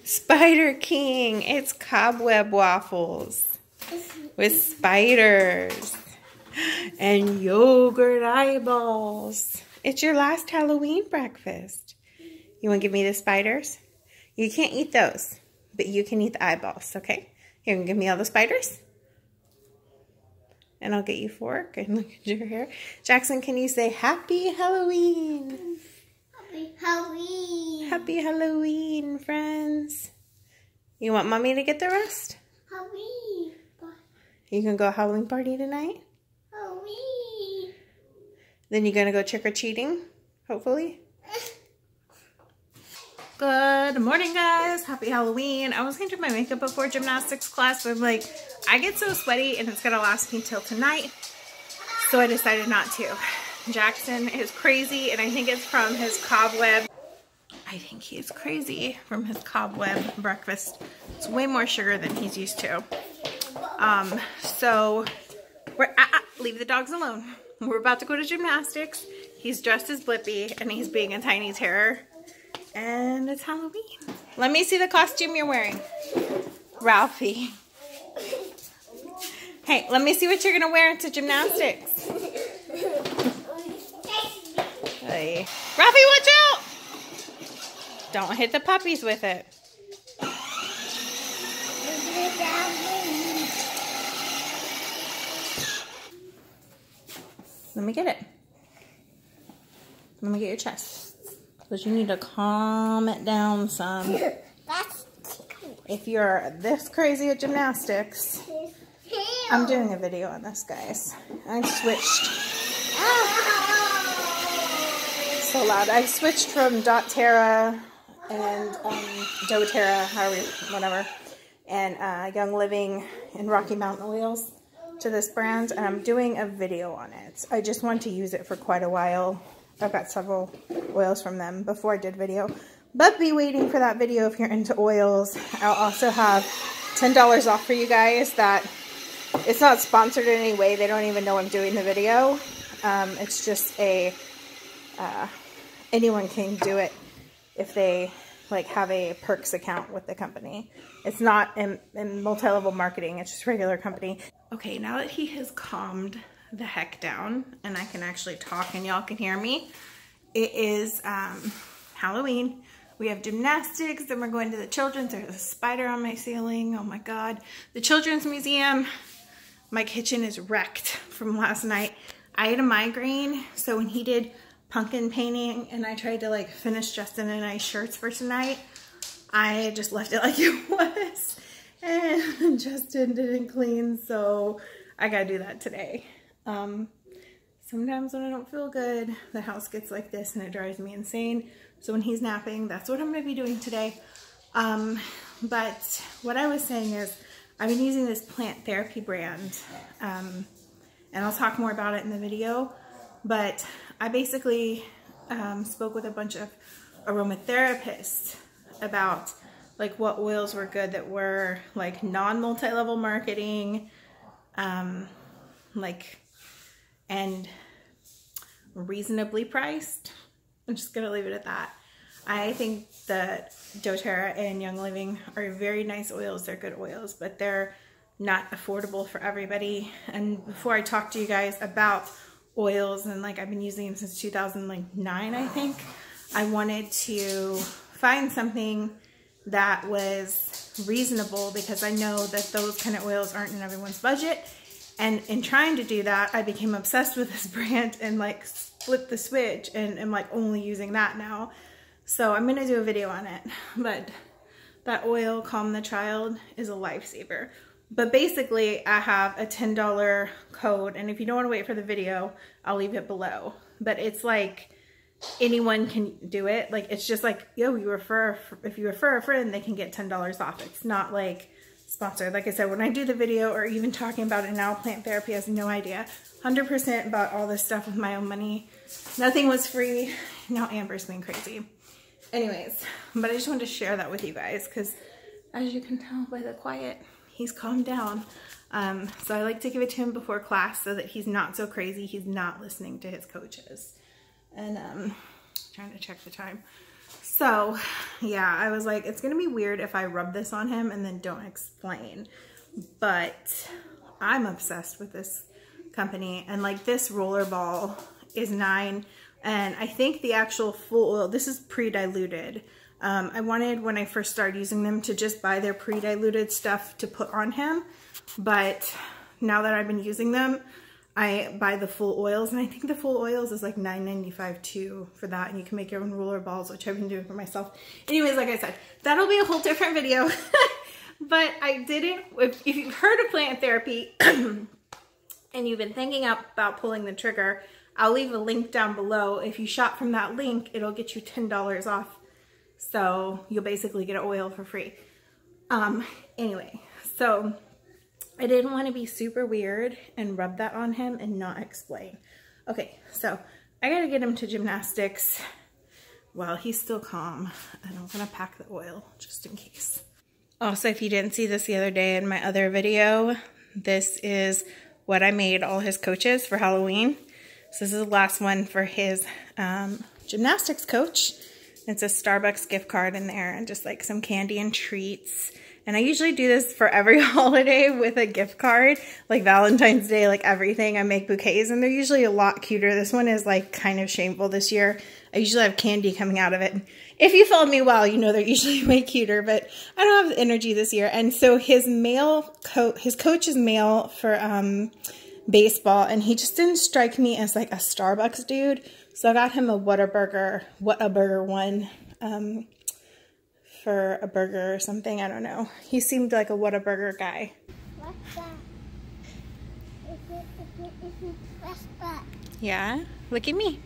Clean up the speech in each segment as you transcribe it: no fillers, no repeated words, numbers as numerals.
Spider King. It's cobweb waffles with spiders and yogurt eyeballs. It's your last Halloween breakfast. You want to give me the spiders? You can't eat those, but you can eat the eyeballs, okay? Here, give me all the spiders. And I'll get you a fork and look at your hair. Jackson, can you say Happy Halloween? Happy Halloween. Happy Halloween, friends. You want Mommy to get the rest? Halloween. You can go Halloween party tonight? Halloween. Then you're going to go trick-or-treating, hopefully? Good morning, guys. Happy Halloween. I was going to do my makeup before gymnastics class, but I'm like, I get so sweaty and it's going to last me till tonight. So I decided not to. Jackson is crazy, and I think it's from his cobweb. I think he's crazy from his cobweb breakfast. It's way more sugar than he's used to. So we're leave the dogs alone. We're about to go to gymnastics. He's dressed as Blippi and he's being a tiny terror. And it's Halloween. Let me see the costume you're wearing, Ralphie. Hey, let me see what you're gonna wear to gymnastics. Hey. Ralphie, watch out! Don't hit the puppies with it. Let me get it. Let me get your chest. But you need to calm it down some. If you're this crazy at gymnastics, I'm doing a video on this, guys. I switched. So loud. I switched from doTERRA and doTERRA, whatever, and Young Living and Rocky Mountain oils to this brand, and I'm doing a video on it. I just want to use it for quite a while. I've got several oils from them before I did video, but be waiting for that video if you're into oils. I'll also have $10 off for you guys. That it's not sponsored in any way. They don't even know I'm doing the video. It's just a anyone can do it if they like have a perks account with the company. It's not in multi-level marketing. It's just regular company. Okay, now that he has calmed the heck down and I can actually talk and y'all can hear me, it is Halloween. We have gymnastics, then we're going to the children's. There's a spider on my ceiling. Oh my god. The children's museum. My kitchen is wrecked from last night. I had a migraine, so when he did pumpkin painting and I tried to like finish Justin and I's shirts for tonight, I just left it like it was, and Justin didn't clean, so I gotta do that today. Sometimes when I don't feel good, the house gets like this and it drives me insane. So when he's napping, that's what I'm gonna be doing today. But what I was saying is I've been using this plant therapy brand, and I'll talk more about it in the video, but I basically spoke with a bunch of aromatherapists about like what oils were good that were like non-multi-level marketing, and reasonably priced. I'm just gonna leave it at that. I think that doTERRA and Young Living are very nice oils. They're good oils, but they're not affordable for everybody. And before I talk to you guys about oils, and like I've been using them since 2009, I think, I wanted to find something that was reasonable because I know that those kind of oils aren't in everyone's budget. And in trying to do that, I became obsessed with this brand and like flipped the switch and am like only using that now. So I'm gonna do a video on it, but that oil, Calm the Child, is a lifesaver. But basically I have a $10 code, and if you don't wanna wait for the video, I'll leave it below. But it's like anyone can do it. Like it's just like, yo, if you refer a friend, they can get $10 off. It's not like sponsored. Like I said, when I do the video or even talking about it now, plant therapy has no idea. 100% about all this stuff with my own money. Nothing was free. Now Amber's being crazy. Anyways, but I just wanted to share that with you guys because as you can tell by the quiet, he's calmed down. So I like to give it to him before class so that he's not so crazy. He's not listening to his coaches. And trying to check the time. So yeah, I was like, it's gonna be weird if I rub this on him and then don't explain, but I'm obsessed with this company. And like, this roller ball is $9, and I think the actual full oil, this is pre-diluted. I wanted, when I first started using them, to just buy their pre-diluted stuff to put on him, but now that I've been using them, I buy the full oils, and I think the full oils is like $9.95 too for that, and you can make your own roller balls, which I've been doing for myself. Anyways, like I said, that'll be a whole different video. But I didn't, if you've heard of plant therapy and you've been thinking about pulling the trigger, I'll leave a link down below. If you shop from that link, it'll get you $10 off. So you'll basically get an oil for free. Anyway, so I didn't want to be super weird and rub that on him and not explain. Okay, so I gotta get him to gymnastics while he's still calm, and I'm gonna pack the oil just in case. Also, if you didn't see this the other day in my other video, this is what I made all his coaches for Halloween. So this is the last one for his gymnastics coach. It's a Starbucks gift card in there and just like some candy and treats. And I usually do this for every holiday with a gift card, like Valentine's Day, like everything. I make bouquets and they're usually a lot cuter. This one is like kind of shameful this year. I usually have candy coming out of it. If you follow me well, you know they're usually way cuter, but I don't have the energy this year. And so his coach is male for baseball, and he just didn't strike me as like a Starbucks dude. So I got him a Whataburger one for a burger or something. I don't know. He seemed like a Whataburger guy. What's that? What's that? Yeah, look at me.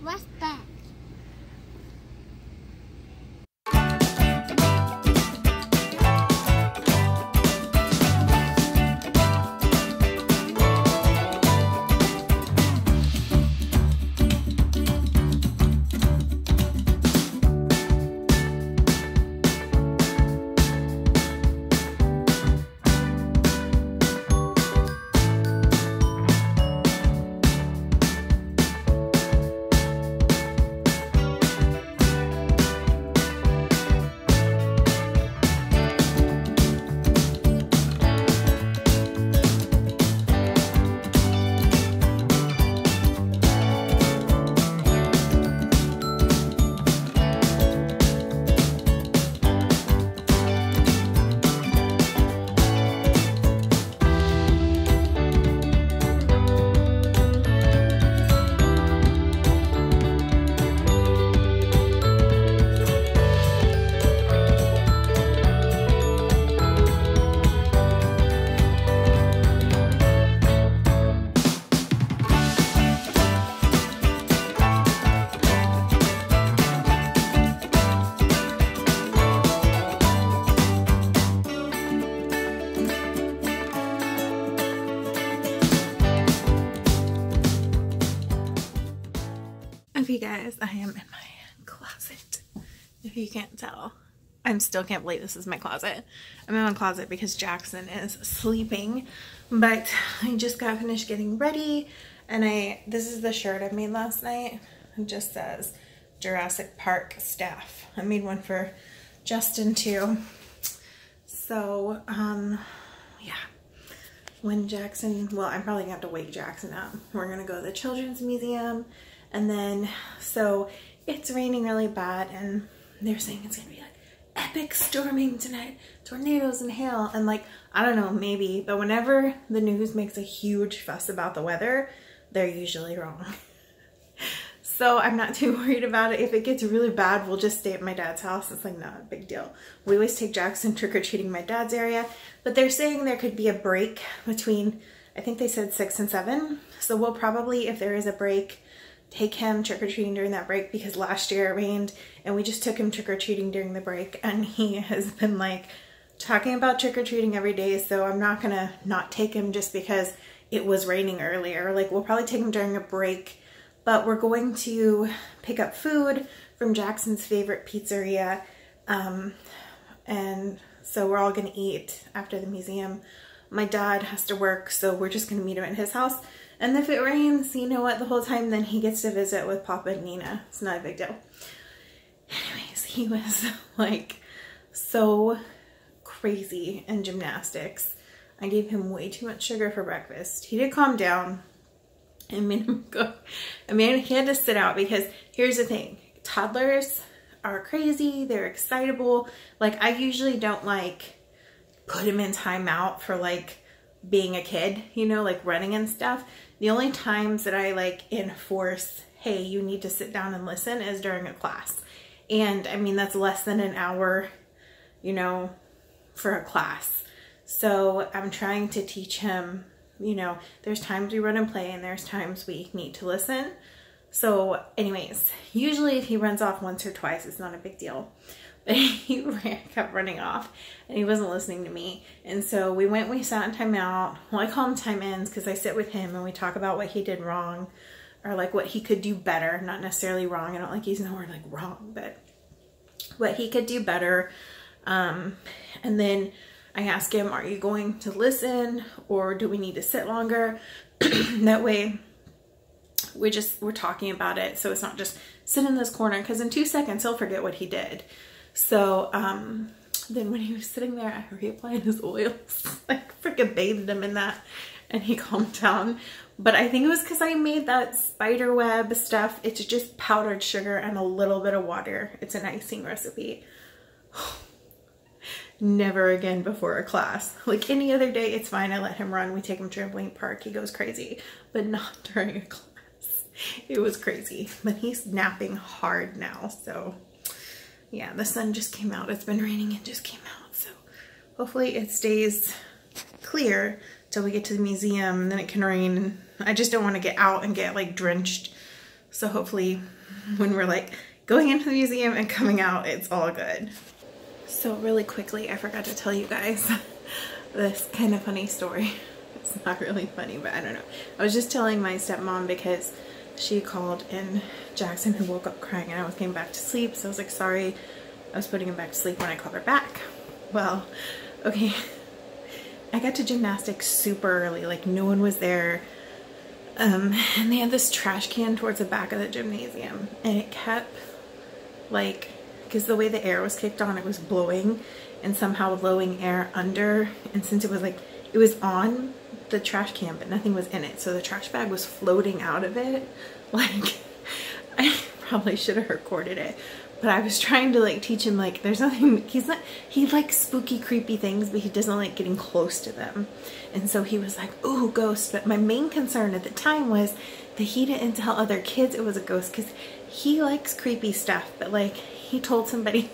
What's that? Okay guys, I am in my closet. If you can't tell, I still can't believe this is my closet. I'm in my closet because Jackson is sleeping, but I just got finished getting ready, and this is the shirt I made last night. It just says Jurassic Park staff. I made one for Justin too. So, yeah. When Jackson, well, I'm probably gonna have to wake Jackson up. We're gonna go to the Children's Museum, and then, so it's raining really bad, and they're saying it's gonna be like epic storming tonight, tornadoes and hail, and like, I don't know, maybe, but whenever the news makes a huge fuss about the weather, they're usually wrong. So I'm not too worried about it. If it gets really bad, we'll just stay at my dad's house. It's like not a big deal. We always take Jackson trick-or-treating my dad's area, but they're saying there could be a break between, I think they said 6 and 7. So we'll probably, if there is a break, take him trick-or-treating during that break, because last year it rained and we just took him trick-or-treating during the break, and he has been like talking about trick-or-treating every day. So I'm not gonna not take him just because it was raining earlier. Like, we'll probably take him during a break, but we're going to pick up food from Jackson's favorite pizzeria, and so we're all gonna eat after the museum. My dad has to work, so we're just gonna meet him at his house, And if it rains, you know what, the whole time, then he gets to visit with Papa and Nina. It's not a big deal. Anyways, he was like so crazy in gymnastics. I gave him way too much sugar for breakfast. He did calm down and made him go. I mean, he had to sit out because here's the thing. Toddlers are crazy. They're excitable. Like, I usually don't like put him in timeout for like being a kid, you know, like running and stuff. The only times that I like enforce, hey, you need to sit down and listen, is during a class. And I mean, that's less than an hour, you know, for a class. So I'm trying to teach him, you know, there's times we run and play and there's times we need to listen. So anyways, usually if he runs off once or twice, it's not a big deal. But he kept running off and he wasn't listening to me. And so we sat in timeout. Well, I call them time ins because I sit with him and we talk about what he did wrong or like what he could do better. Not necessarily wrong. I don't like using the word like wrong, but what he could do better. And then I ask him, are you going to listen or do we need to sit longer? That way we're talking about it. So it's not just sit in this corner, because in 2 seconds he'll forget what he did. So then when he was sitting there, I reapplied his oils. I freaking bathed him in that and he calmed down. But I think it was because I made that spider web stuff. It's just powdered sugar and a little bit of water. It's an icing recipe. Never again before a class. Like any other day, it's fine. I let him run. We take him to trampoline park. He goes crazy, but not during a class. It was crazy, but he's napping hard now. So yeah, the sun just came out. It's been raining and just came out. So hopefully it stays clear till we get to the museum, and then it can rain. I just don't want to get out and get like drenched. So hopefully when we're like going into the museum and coming out, it's all good. So really quickly, I forgot to tell you guys this kind of funny story. It's not really funny, but I don't know. I was just telling my stepmom because she called and Jackson had woke up crying and I was getting back to sleep. So I was like, sorry, I was putting him back to sleep when I called her back. Well, okay. I got to gymnastics super early, like no one was there. And they had this trash can towards the back of the gymnasium and it kept like, because the way the air was kicked on, it was blowing and somehow blowing air under. And since it was like, it was on the trash can, but nothing was in it. So the trash bag was floating out of it. Like, I probably should have recorded it, but I was trying to like teach him like, there's nothing, he likes spooky, creepy things, but he doesn't like getting close to them. And so he was like, ooh, ghost. But my main concern at the time was that he didn't tell other kids it was a ghost, because he likes creepy stuff. But like, he told somebody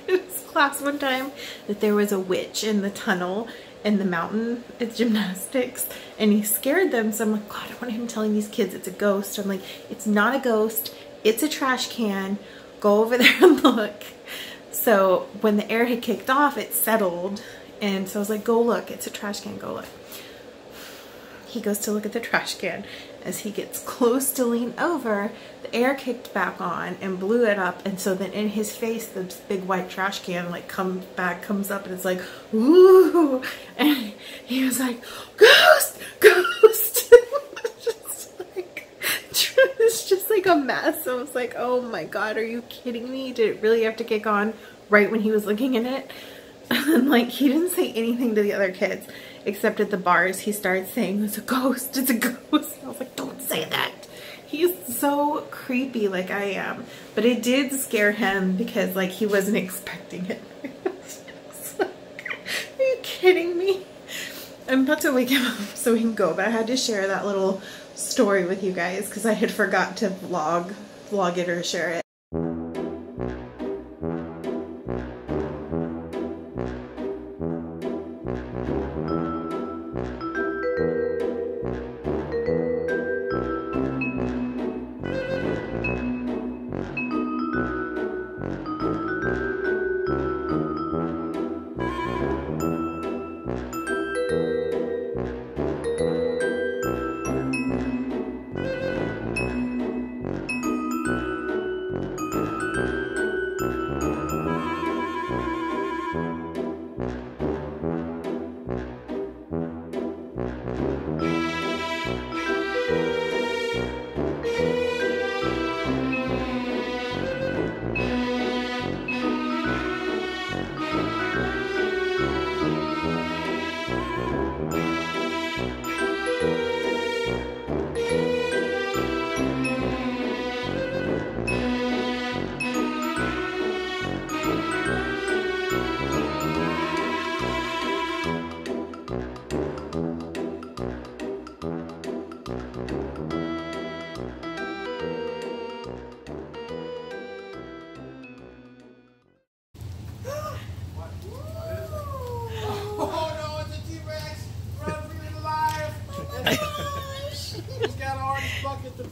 in his class one time that there was a witch in the tunnel in the mountain at gymnastics, and he scared them. So I'm like, God, I don't want him telling these kids it's a ghost. I'm like, it's not a ghost, it's a trash can. Go over there and look. So when the air had kicked off, it settled, and so I was like, go look, it's a trash can, go look. He goes to look at the trash can. As he gets close to lean over, the air kicked back on and blew it up. And so then in his face, this big white trash can like comes up, and it's like, ooh. And he was like, ghost, ghost. It's just like a mess. I was like, oh my God, are you kidding me? Did it really have to kick on right when he was looking in it? And like, he didn't say anything to the other kids. Except at the bars, he started saying, it's a ghost, it's a ghost. I was like, don't say that. He's so creepy like I am. But it did scare him because like he wasn't expecting it. Like, are you kidding me? I'm about to wake him up so we can go, but I had to share that little story with you guys because I had forgot to vlog it or share it.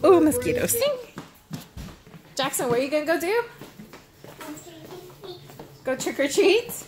Ooh, mosquitoes. Jackson, what are you gonna go do? Go trick or treat?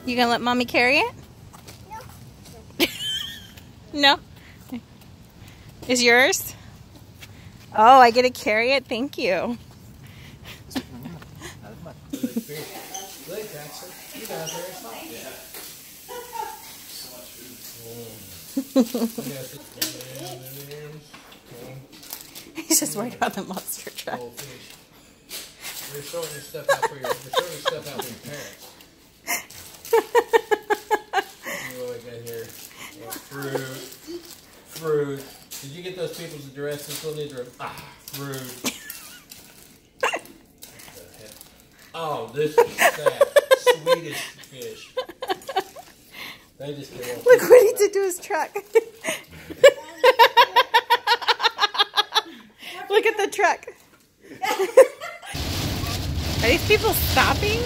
You gonna let mommy carry it? No. No? Is yours? Oh, I get to carry it? Thank you. He's just worried about the monster truck. You're showing your stuff out for your parents. What we got here? Fruit. Did you get those people's addresses? Still need their fruit. Oh, this is sad. Swedish fish. They just get Look what he did to his truck. Look at the truck. Are these people stopping?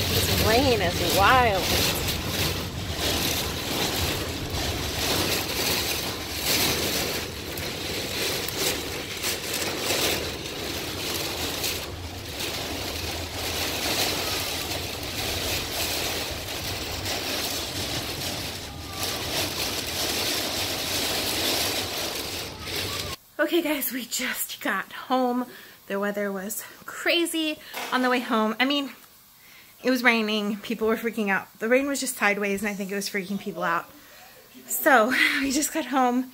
This rain is wild. Okay guys, we just got home. The weather was crazy on the way home. I mean, it was raining. People were freaking out. The rain was just sideways and I think it was freaking people out. So we just got home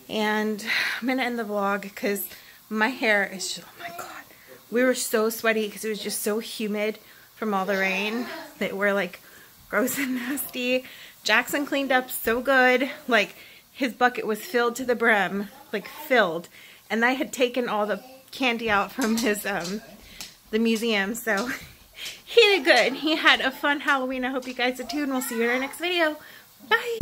and I'm gonna end the vlog because my hair is just, oh my god. We were so sweaty because it was just so humid from all the rain that we're like gross and nasty. Jackson cleaned up so good. Like his bucket was filled to the brim, like filled. And I had taken all the candy out from his, the museum. So he did good. He had a fun Halloween. I hope you guys did too, and we'll see you in our next video. Bye.